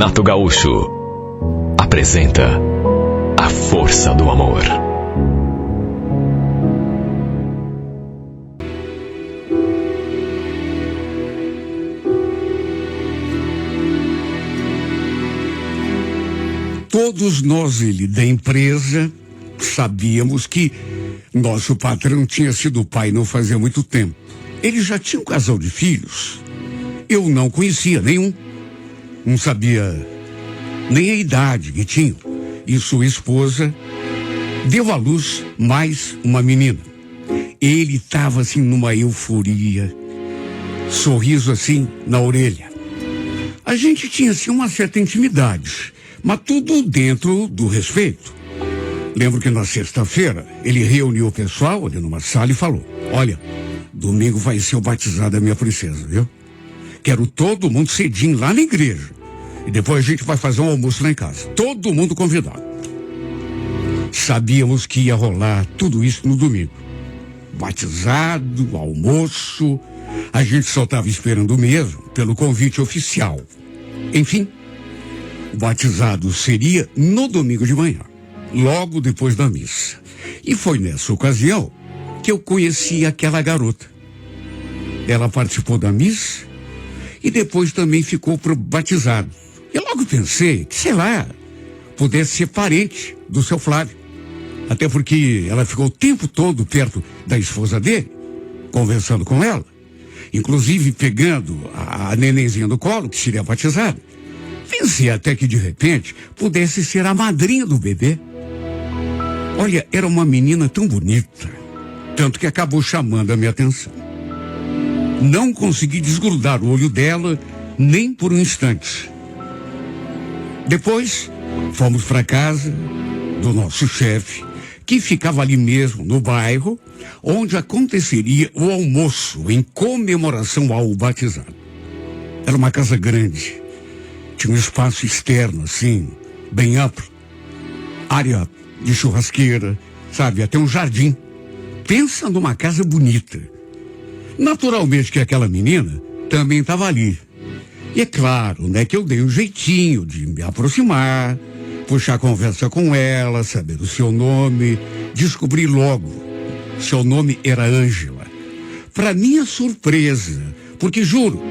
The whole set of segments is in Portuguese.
Renato Gaúcho apresenta A Força do Amor. Todos nós, da empresa, sabíamos que nosso patrão tinha sido pai não fazia muito tempo. Ele já tinha um casal de filhos. Eu não conhecia nenhum. Não sabia nem a idade que tinham. E sua esposa deu à luz mais uma menina. Ele estava assim numa euforia, sorriso assim na orelha. A gente tinha assim uma certa intimidade, mas tudo dentro do respeito. Lembro que na sexta-feira ele reuniu o pessoal ali numa sala e falou: olha, domingo vai ser o batizado da minha princesa, viu? Quero todo mundo cedinho lá na igreja. E depois a gente vai fazer um almoço lá em casa. Todo mundo convidado. Sabíamos que ia rolar tudo isso no domingo. Batizado, almoço. A gente só estava esperando mesmo pelo convite oficial. Enfim, o batizado seria no domingo de manhã, logo depois da missa. E foi nessa ocasião que eu conheci aquela garota. Ela participou da missa e depois também ficou pro batizado. Eu logo pensei que, sei lá, pudesse ser parente do seu Flávio. Até porque ela ficou o tempo todo perto da esposa dele, conversando com ela. Inclusive pegando a nenenzinha do colo, que seria batizada. Pensei até que de repente pudesse ser a madrinha do bebê. Olha, era uma menina tão bonita, tanto que acabou chamando a minha atenção. Não consegui desgrudar o olho dela nem por um instante. Depois, fomos para casa do nosso chefe, que ficava ali mesmo no bairro, onde aconteceria o almoço em comemoração ao batizado. Era uma casa grande, tinha um espaço externo assim, bem amplo, área de churrasqueira, sabe, até um jardim. Pensa numa casa bonita. Naturalmente que aquela menina também estava ali. E é claro, né, que eu dei um jeitinho de me aproximar, puxar conversa com ela, saber o seu nome, descobri logo, seu nome era Ângela. Para minha surpresa, porque juro,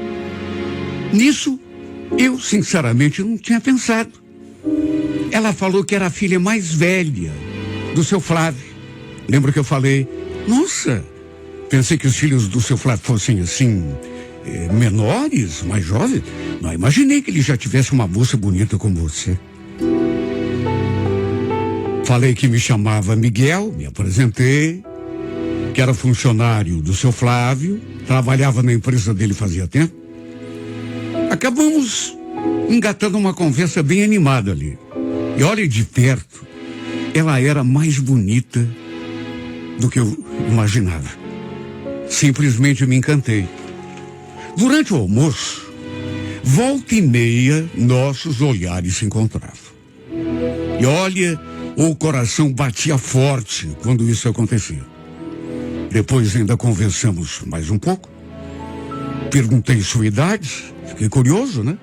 nisso eu sinceramente não tinha pensado. Ela falou que era a filha mais velha do seu Flávio. Lembra que eu falei, nossa, pensei que os filhos do seu Flávio fossem assim, menores, mais jovens. Não imaginei que ele já tivesse uma moça bonita como você. Falei que me chamava Miguel, me apresentei, que era funcionário do seu Flávio, trabalhava na empresa dele fazia tempo. Acabamos engatando uma conversa bem animada ali. E olha, de perto, ela era mais bonita do que eu imaginava. Simplesmente me encantei. Durante o almoço, volta e meia, nossos olhares se encontravam. E olha, o coração batia forte quando isso acontecia. Depois ainda conversamos mais um pouco. Perguntei sua idade, fiquei curioso, né?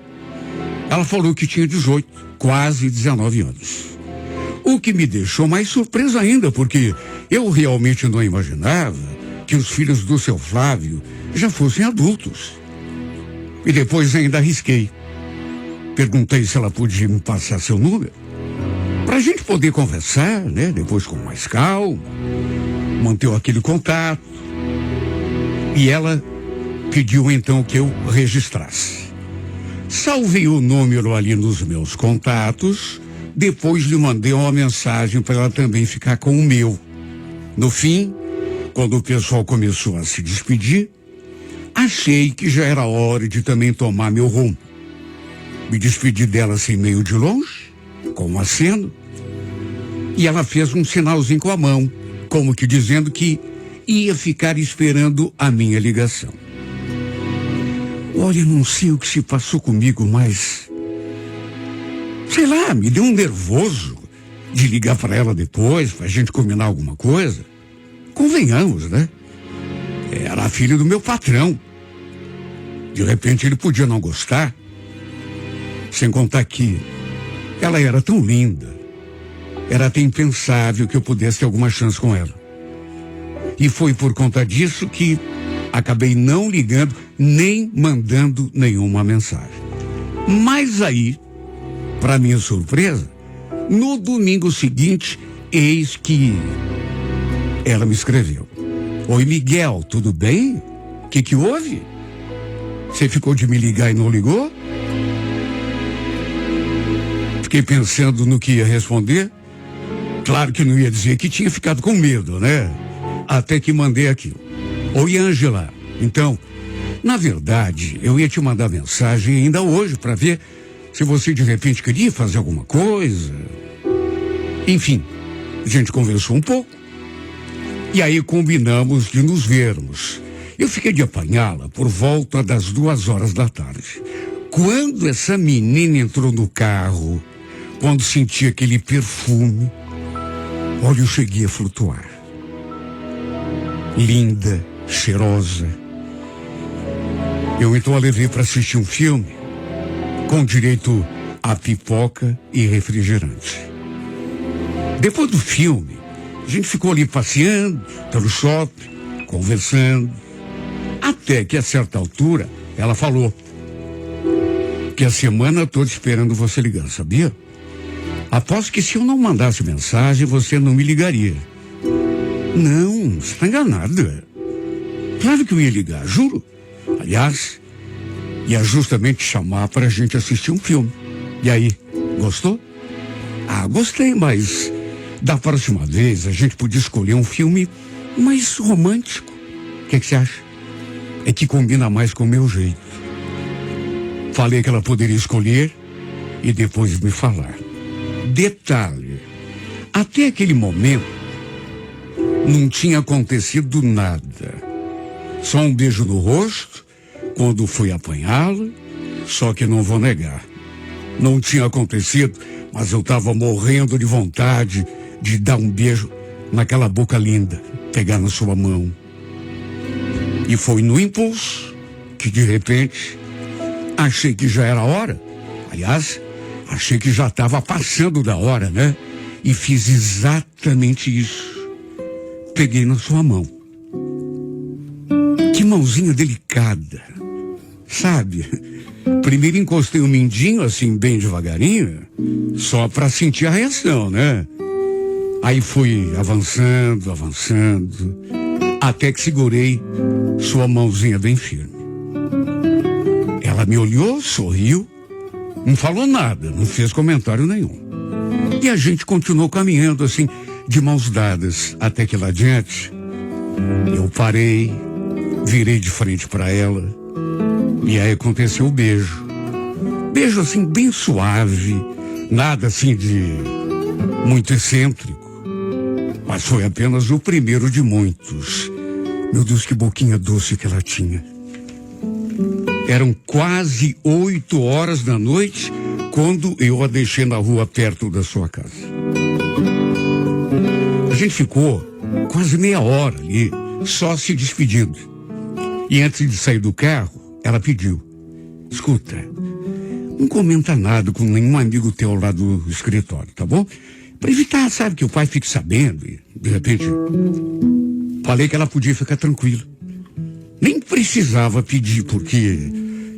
Ela falou que tinha 18, quase 19 anos. O que me deixou mais surpreso ainda, porque eu realmente não imaginava que os filhos do seu Flávio já fossem adultos. E depois ainda arrisquei. Perguntei se ela podia me passar seu número, pra gente poder conversar, né? Depois com mais calma, manter aquele contato. E ela pediu então que eu registrasse. Salvei o número ali nos meus contatos, depois lhe mandei uma mensagem para ela também ficar com o meu. No fim, quando o pessoal começou a se despedir, achei que já era hora de também tomar meu rumo. Me despedi dela assim meio de longe, com um aceno, e ela fez um sinalzinho com a mão, como que dizendo que ia ficar esperando a minha ligação. Olha, não sei o que se passou comigo, mas sei lá, me deu um nervoso de ligar para ela depois, pra gente combinar alguma coisa. Convenhamos, né? Era a filha do meu patrão. De repente ele podia não gostar. Sem contar que ela era tão linda, era até impensável que eu pudesse ter alguma chance com ela. E foi por conta disso que acabei não ligando, nem mandando nenhuma mensagem. Mas aí, para minha surpresa, no domingo seguinte, eis que ela me escreveu: Oi, Miguel, tudo bem? O que houve? Você ficou de me ligar e não ligou? Fiquei pensando no que ia responder. Claro que não ia dizer que tinha ficado com medo, né? Até que mandei aquilo. Oi, Ângela. Então, na verdade, eu ia te mandar mensagem ainda hoje para ver se você de repente queria fazer alguma coisa. Enfim, a gente conversou um pouco. E aí combinamos de nos vermos. Eu fiquei de apanhá-la por volta das 2 da tarde. Quando essa menina entrou no carro, quando senti aquele perfume, olha, eu cheguei a flutuar. Linda, cheirosa. Eu então a levei para assistir um filme com direito a pipoca e refrigerante. Depois do filme, a gente ficou ali passeando pelo shopping, conversando, até que a certa altura ela falou que a semana toda esperando você ligar, sabia? Aposto que se eu não mandasse mensagem, você não me ligaria. Não, você está enganada. Claro que eu ia ligar, juro. Aliás, ia justamente chamar para a gente assistir um filme. E aí, gostou? Ah, gostei, mas da próxima vez a gente podia escolher um filme mais romântico. O que você acha? É que combina mais com o meu jeito. Falei que ela poderia escolher e depois me falar. Detalhe, até aquele momento não tinha acontecido nada. Só um beijo no rosto quando fui apanhá-la, só que não vou negar. Não tinha acontecido, mas eu estava morrendo de vontade de dar um beijo naquela boca linda, pegar na sua mão. E foi no impulso que, de repente, achei que já era a hora. Aliás, achei que já estava passando da hora, né? E fiz exatamente isso. Peguei na sua mão. Que mãozinha delicada. Sabe? Primeiro encostei o mindinho assim, bem devagarinho, só para sentir a reação, né? Aí fui avançando, até que segurei sua mãozinha bem firme. Ela me olhou, sorriu, não falou nada, não fez comentário nenhum. E a gente continuou caminhando assim, de mãos dadas, até que lá adiante, eu parei, virei de frente para ela, e aí aconteceu o beijo. Beijo assim, bem suave, nada assim de muito excêntrico, mas foi apenas o primeiro de muitos. Meu Deus, que boquinha doce que ela tinha. Eram quase 8 horas da noite quando eu a deixei na rua perto da sua casa. A gente ficou quase meia hora ali, só se despedindo. E antes de sair do carro, ela pediu: escuta, não comenta nada com nenhum amigo teu lá do escritório, tá bom? Para evitar, sabe, que o pai fique sabendo e, de repente, falei que ela podia ficar tranquila. Nem precisava pedir, porque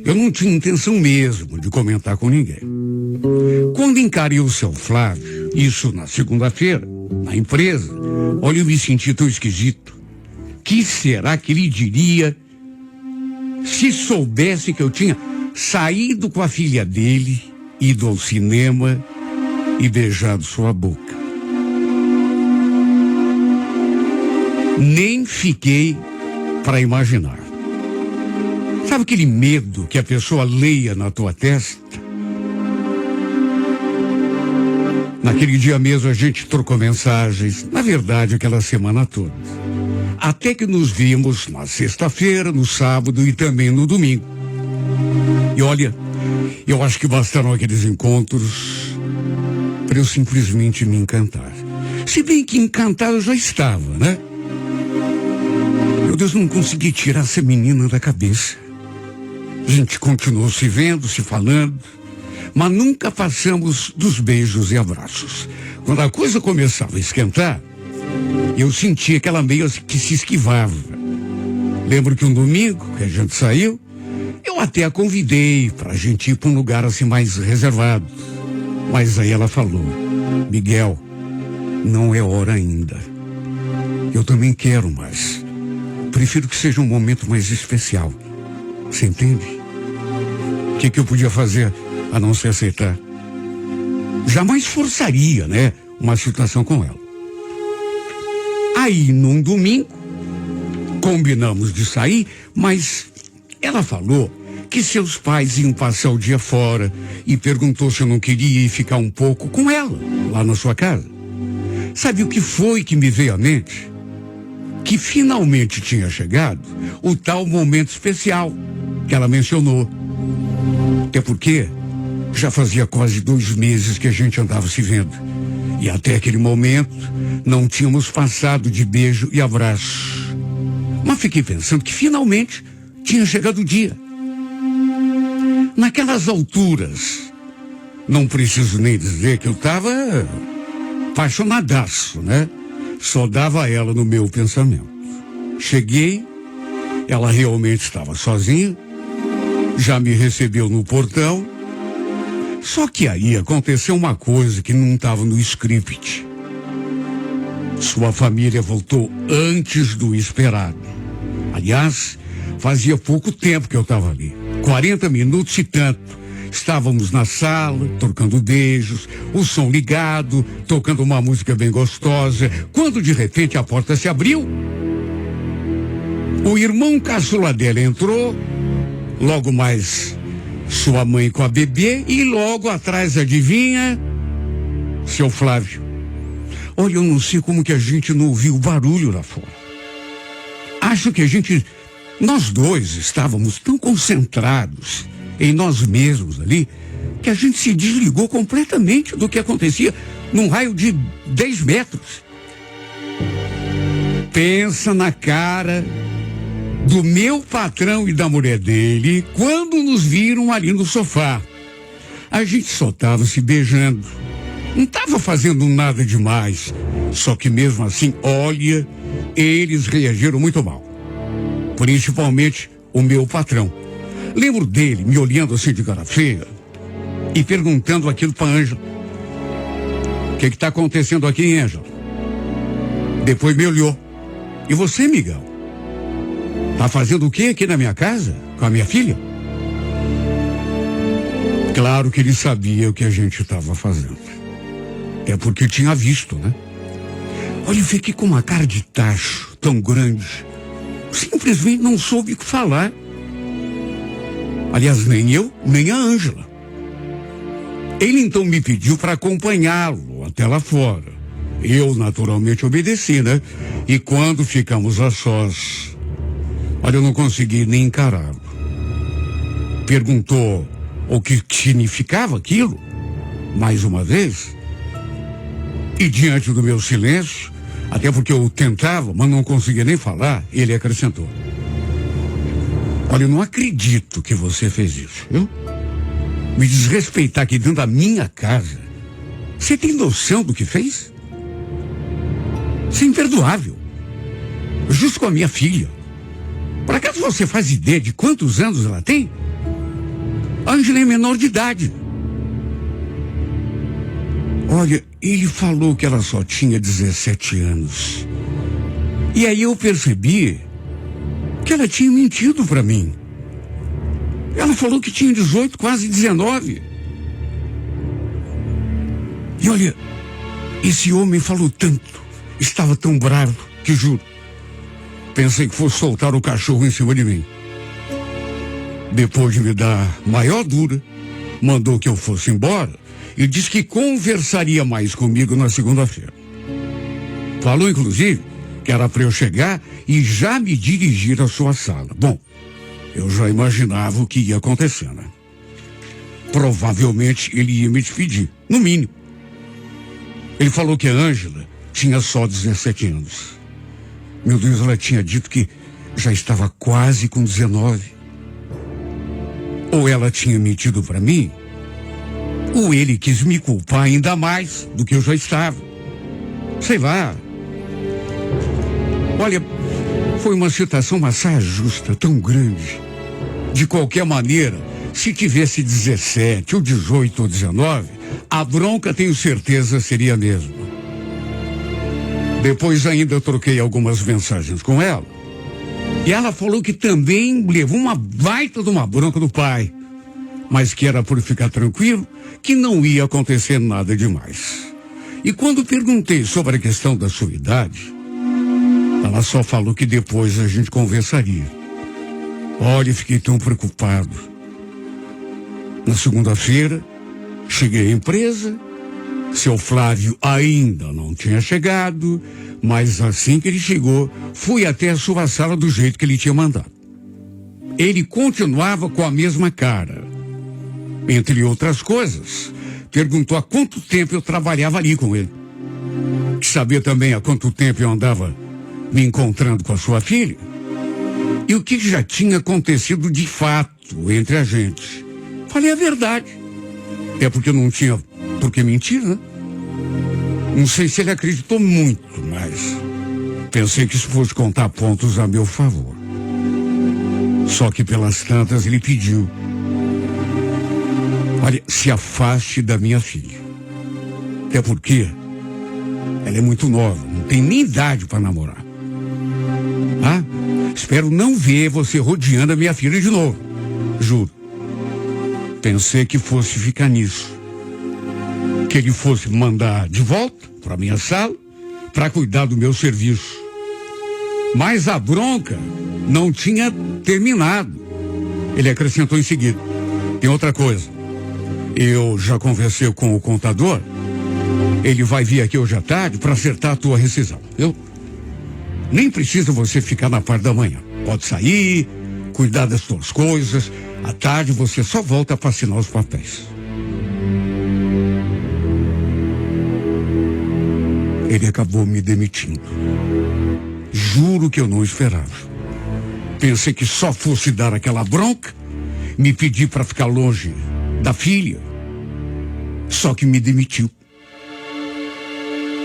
eu não tinha intenção mesmo de comentar com ninguém. Quando encarei o seu Flávio, isso na segunda-feira, na empresa, olha, eu me senti tão esquisito. Que será que ele diria se soubesse que eu tinha saído com a filha dele, ido ao cinema e beijado sua boca? Nem fiquei para imaginar. Sabe aquele medo que a pessoa leia na tua testa? Naquele dia mesmo a gente trocou mensagens, na verdade aquela semana toda. Até que nos vimos na sexta-feira, no sábado e também no domingo. E olha, eu acho que bastaram aqueles encontros para eu simplesmente me encantar. Se bem que encantado eu já estava, né? Meu Deus, não consegui tirar essa menina da cabeça. A gente continuou se vendo, se falando. mas nunca passamos dos beijos e abraços. Quando a coisa começava a esquentar, eu sentia que ela meio que se esquivava. Lembro que um domingo que a gente saiu, eu até a convidei para a gente ir para um lugar assim mais reservado. Mas aí ela falou: Miguel, não é hora ainda. Eu também quero, mas prefiro que seja um momento mais especial. Você entende? O que eu podia fazer a não se aceitar? Jamais forçaria, né, uma situação com ela. Aí, num domingo, combinamos de sair, mas ela falou que seus pais iam passar o dia fora e perguntou se eu não queria ir ficar um pouco com ela, lá na sua casa. Sabe o que foi que me veio à mente? Que finalmente tinha chegado o tal momento especial que ela mencionou. Até porque já fazia quase 2 meses que a gente andava se vendo. E até aquele momento não tínhamos passado de beijo e abraço. Mas fiquei pensando que finalmente tinha chegado o dia. Naquelas alturas, não preciso nem dizer que eu estava apaixonadaço, né? Só dava ela no meu pensamento. Cheguei, ela realmente estava sozinha, já me recebeu no portão. Só que aí aconteceu uma coisa que não estava no script. Sua família voltou antes do esperado. Aliás, fazia pouco tempo que eu estava ali. 40 minutos e tanto. Estávamos na sala, trocando beijos, o som ligado, tocando uma música bem gostosa, quando de repente a porta se abriu. O irmão caçula dela entrou, logo mais sua mãe com a bebê e logo atrás, adivinha? Seu Flávio. Olha, eu não sei como que a gente não ouviu o barulho lá fora. Acho que nós dois estávamos tão concentrados em nós mesmos ali, que a gente se desligou completamente do que acontecia num raio de 10 metros. Pensa na cara do meu patrão e da mulher dele quando nos viram ali no sofá. A gente só estava se beijando. Não estava fazendo nada demais. Só que mesmo assim, olha, eles reagiram muito mal. Principalmente o meu patrão. Lembro dele me olhando assim de cara feia e perguntando aquilo para Ângela. O que está acontecendo aqui, hein, Ângela? Depois me olhou. E você, Miguel? Tá fazendo o que aqui na minha casa? Com a minha filha? Claro que ele sabia o que a gente estava fazendo. É porque tinha visto, né? Olha, eu fiquei com uma cara de tacho tão grande. Simplesmente não soube o que falar. Aliás, nem eu, nem a Ângela. Ele então me pediu para acompanhá-lo até lá fora. Eu, naturalmente, obedeci, né? E quando ficamos a sós, olha, eu não consegui nem encará-lo. Perguntou o que significava aquilo, mais uma vez. E diante do meu silêncio, até porque eu tentava, mas não conseguia nem falar, ele acrescentou: olha, eu não acredito que você fez isso, viu? Me desrespeitar aqui dentro da minha casa. Você tem noção do que fez? Isso é imperdoável. Justo com a minha filha. Por acaso você faz ideia de quantos anos ela tem? A Ângela é menor de idade. Olha, ele falou que ela só tinha 17 anos. E aí eu percebi que ela tinha mentido para mim. Ela falou que tinha 18, quase 19. E olha, esse homem falou tanto, estava tão bravo, que juro, pensei que fosse soltar o cachorro em cima de mim. Depois de me dar maior dura, mandou que eu fosse embora e disse que conversaria mais comigo na segunda-feira. Falou, inclusive, que era para eu chegar e já me dirigir à sua sala. Bom, eu já imaginava o que ia acontecer, né? Provavelmente ele ia me despedir, no mínimo. Ele falou que a Ângela tinha só 17 anos. Meu Deus, ela tinha dito que já estava quase com 19. Ou ela tinha mentido para mim, Ou ele quis me culpar ainda mais do que eu já estava. Sei lá. Olha, foi uma situação, uma saia justa, tão grande. De qualquer maneira, se tivesse 17, ou 18, ou 19, a bronca, tenho certeza, seria a mesma. Depois ainda troquei algumas mensagens com ela. E ela falou que também levou uma baita de uma bronca do pai. Mas que era por ficar tranquilo, que não ia acontecer nada demais. E quando perguntei sobre a questão da sua idade, ela só falou que depois a gente conversaria. Olha, fiquei tão preocupado. Na segunda-feira, cheguei à empresa, seu Flávio ainda não tinha chegado, mas assim que ele chegou, fui até a sua sala do jeito que ele tinha mandado. Ele continuava com a mesma cara. Entre outras coisas, perguntou há quanto tempo eu trabalhava ali com ele. Quis saber também há quanto tempo eu andava me encontrando com a sua filha. E o que já tinha acontecido de fato entre a gente. Falei a verdade. É porque não tinha por que mentir, né? Não sei se ele acreditou muito, mas pensei que isso fosse contar pontos a meu favor. Só que pelas tantas ele pediu: olha, se afaste da minha filha. Até porque ela é muito nova, não tem nem idade para namorar. Ah, espero não ver você rodeando a minha filha de novo. Juro. Pensei que fosse ficar nisso. Que ele fosse me mandar de volta para minha sala para cuidar do meu serviço. Mas a bronca não tinha terminado. Ele acrescentou em seguida: tem outra coisa. Eu já conversei com o contador. Ele vai vir aqui hoje à tarde para acertar a tua rescisão. Nem precisa você ficar na parte da manhã. Pode sair, cuidar das tuas coisas. À tarde você só volta para assinar os papéis. Ele acabou me demitindo. Juro que eu não esperava. Pensei que só fosse dar aquela bronca, me pedir para ficar longe da filha. Só que me demitiu.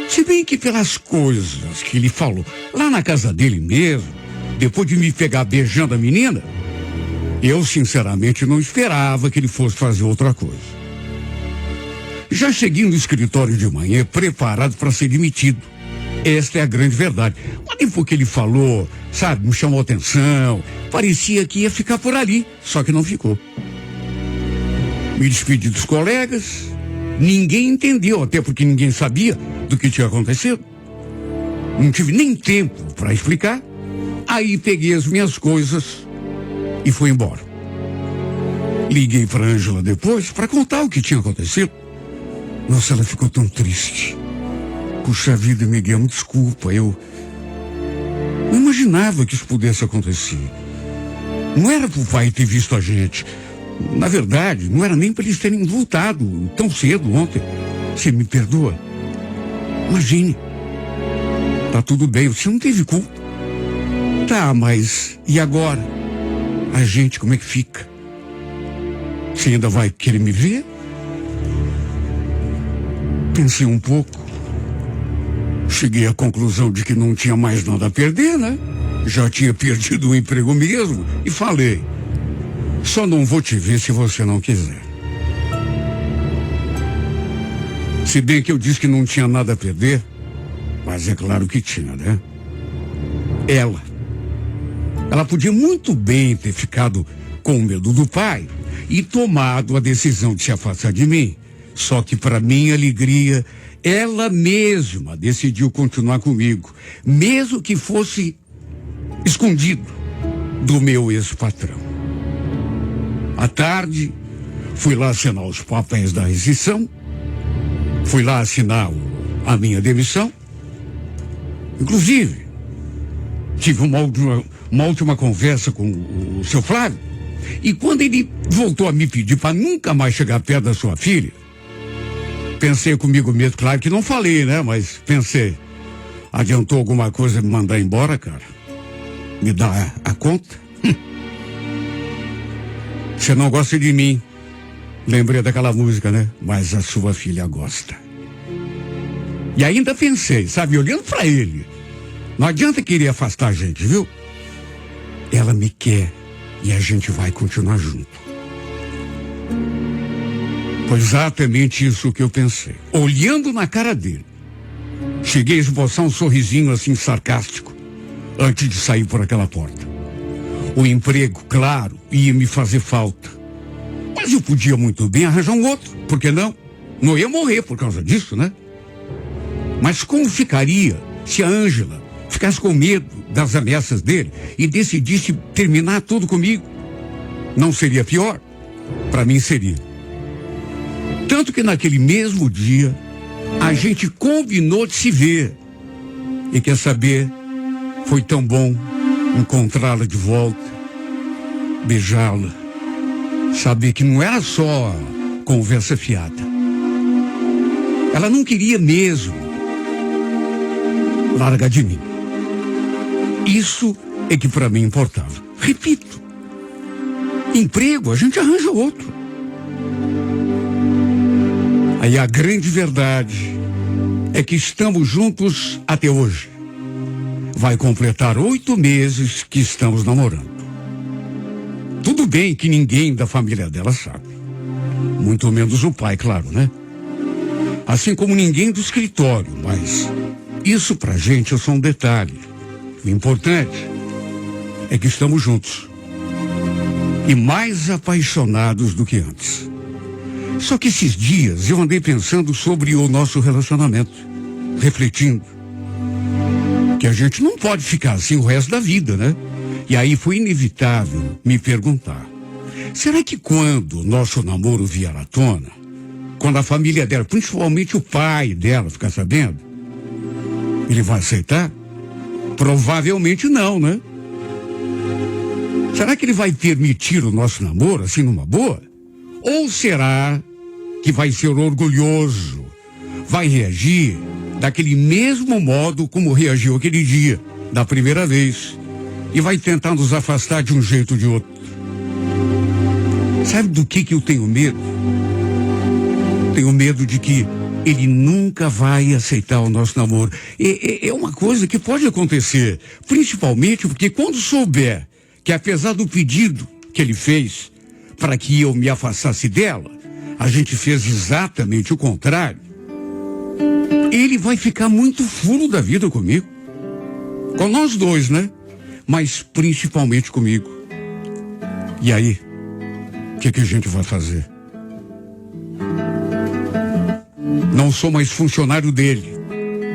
Se bem que pelas coisas que ele falou lá na casa dele mesmo, depois de me pegar beijando a menina, eu sinceramente não esperava que ele fosse fazer outra coisa. Já cheguei no escritório de manhã preparado para ser demitido. Esta é a grande verdade. Olha porque ele falou, sabe, me chamou a atenção. Parecia que ia ficar por ali, só que não ficou. Me despedi dos colegas. Ninguém entendeu, até porque ninguém sabia do que tinha acontecido. Não tive nem tempo para explicar. Aí peguei as minhas coisas e fui embora. Liguei para Ângela depois para contar o que tinha acontecido. Nossa, ela ficou tão triste. Puxa vida, Miguel, me desculpa, eu não imaginava que isso pudesse acontecer. Não era pro pai ter visto a gente. Na verdade, não era nem para eles terem voltado tão cedo ontem. Você me perdoa? Imagine. Tá tudo bem, você não teve culpa. Tá, mas e agora? A gente, como é que fica? Você ainda vai querer me ver? Pensei um pouco. Cheguei à conclusão de que não tinha mais nada a perder, né? Já tinha perdido o emprego mesmo. E falei: só não vou te ver se você não quiser. Se bem que eu disse que não tinha nada a perder, mas é claro que tinha, né? Ela podia muito bem ter ficado com medo do pai e tomado a decisão de se afastar de mim. Só que, para minha alegria, ela mesma decidiu continuar comigo, mesmo que fosse escondido do meu ex-patrão. À tarde, fui lá assinar os papéis da rescisão, fui lá assinar a minha demissão. Inclusive, tive uma última conversa com o seu Flávio, e quando ele voltou a me pedir para nunca mais chegar perto da sua filha, pensei comigo mesmo, claro que não falei, né? Mas pensei, adiantou alguma coisa me mandar embora, cara? Me dá a conta? Você não gosta de mim, Lembrei daquela música, né? Mas a sua filha gosta. E ainda pensei, sabe, olhando pra ele. Não adianta querer afastar a gente, viu? Ela me quer e a gente vai continuar junto. Foi exatamente isso que eu pensei. Olhando na cara dele. Cheguei a esboçar um sorrisinho assim sarcástico antes de sair por aquela porta. O emprego, claro, ia me fazer falta. Mas eu podia muito bem arranjar um outro, por que não? Não ia morrer por causa disso, né? Mas como ficaria se a Ângela ficasse com medo das ameaças dele e decidisse terminar tudo comigo? Não seria pior? Para mim seria. Tanto que naquele mesmo dia, a gente combinou de se ver. E quer saber, foi tão bom encontrá-la de volta, beijá-la, saber que não era só conversa fiada. Ela não queria mesmo largar de mim. Isso é que para mim importava. Repito, emprego, a gente arranja outro. Aí a grande verdade é que estamos juntos até hoje. Vai completar 8 meses que estamos namorando. Tudo bem que ninguém da família dela sabe. Muito menos o pai, claro, né? Assim como ninguém do escritório, mas isso pra gente é só um detalhe. O importante é que estamos juntos. E mais apaixonados do que antes. Só que esses dias eu andei pensando sobre o nosso relacionamento. Refletindo. Que a gente não pode ficar assim o resto da vida, né? E aí foi inevitável me perguntar. Será que quando o nosso namoro vier à tona, quando a família dela, principalmente o pai dela, ficar sabendo, ele vai aceitar? Provavelmente não, né? Será que ele vai permitir o nosso namoro, assim, numa boa? Ou será que vai ser orgulhoso, vai reagir daquele mesmo modo como reagiu aquele dia, da primeira vez, e vai tentar nos afastar de um jeito ou de outro? Sabe do que eu tenho medo? Tenho medo de que ele nunca vai aceitar o nosso namoro. É uma coisa que pode acontecer, principalmente porque quando souber que apesar do pedido que ele fez para que eu me afastasse dela, a gente fez exatamente o contrário, ele vai ficar muito furo da vida comigo. Com nós dois, né? Mas principalmente comigo. E aí, o que a gente vai fazer? Não sou mais funcionário dele.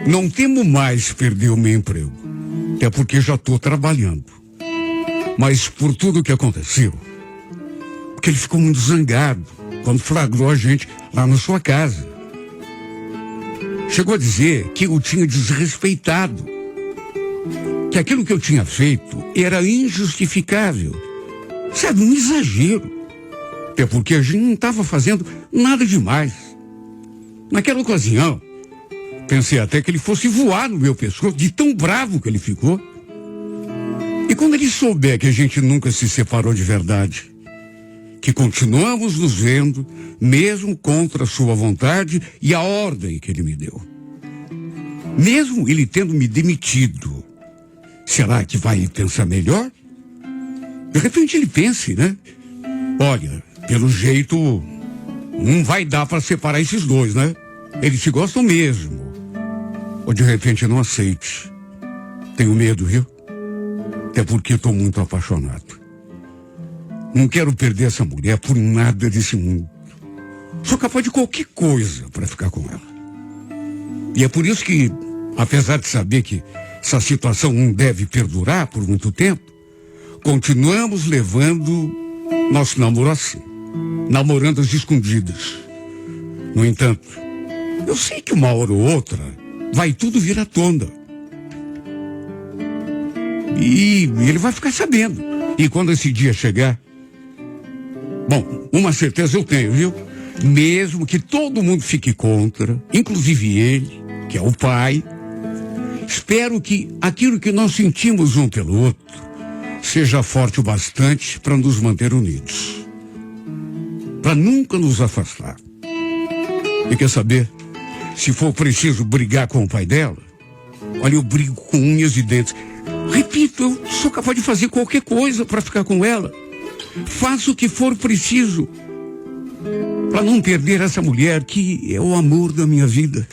Não temo mais perder o meu emprego. Até porque já estou trabalhando. Mas por tudo que aconteceu, porque ele ficou muito zangado quando flagrou a gente lá na sua casa. Chegou a dizer que eu tinha desrespeitado, que aquilo que eu tinha feito era injustificável. Sabe, um exagero. Até porque a gente não estava fazendo nada demais. Naquela ocasião, pensei até que ele fosse voar no meu pescoço, de tão bravo que ele ficou. E quando ele souber que a gente nunca se separou de verdade, que continuamos nos vendo, mesmo contra a sua vontade e a ordem que ele me deu. Mesmo ele tendo me demitido, será que vai pensar melhor? De repente ele pense, né? Olha, pelo jeito, não vai dar para separar esses dois, né? Eles se gostam mesmo. Ou de repente não aceite. Tenho medo, viu? Até porque estou muito apaixonado. Não quero perder essa mulher por nada desse mundo. Sou capaz de qualquer coisa para ficar com ela. E é por isso que, apesar de saber que essa situação não deve perdurar por muito tempo, continuamos levando nosso namoro assim, namorando às escondidas. No entanto, eu sei que uma hora ou outra vai tudo vir à tona. E ele vai ficar sabendo. E quando esse dia chegar, bom, uma certeza eu tenho, viu? Mesmo que todo mundo fique contra, inclusive ele, que é o pai, espero que aquilo que nós sentimos um pelo outro seja forte o bastante para nos manter unidos. para nunca nos afastar. E quer saber? Se for preciso brigar com o pai dela, olha, eu brigo com unhas e dentes. Repito, eu sou capaz de fazer qualquer coisa para ficar com ela. Faço o que for preciso para não perder essa mulher que é o amor da minha vida.